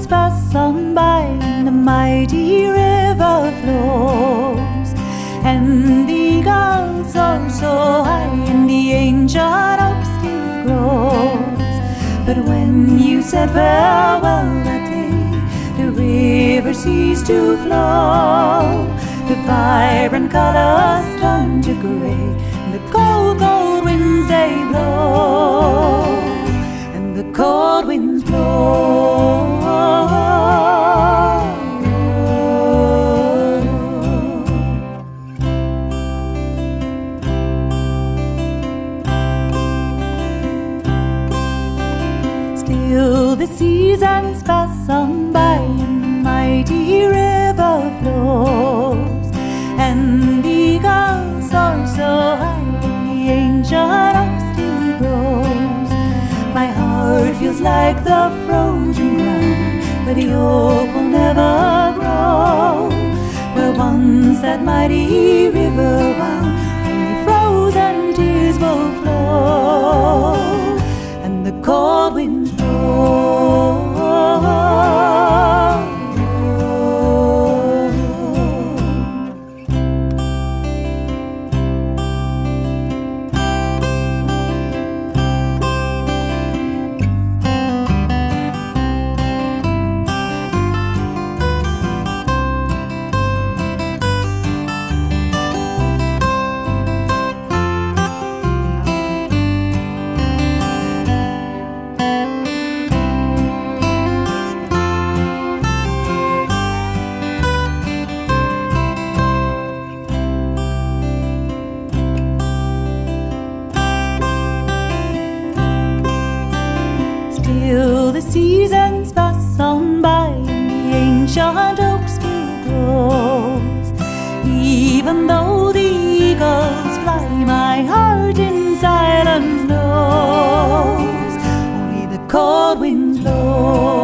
seasons pass on by and the mighty river flows, and the eagles soar so high and the ancient oak still grows. But when you said farewell that day, the river ceased to flow. The vibrant colors turn to gray, and the cold, cold winds they blow, and the cold winds blow. Still the seasons pass on by and the mighty river flows, and the eagles soar so high and the ancient oak still grows. My heart feels like the frozen ground where the oak will never grow, where once that mighty river wound, only frozen tears will flow, and the cold winds blow. Still the seasons pass on by and the ancient oak still grows. Even though the eagles fly, my heart in silence knows only the cold winds blow.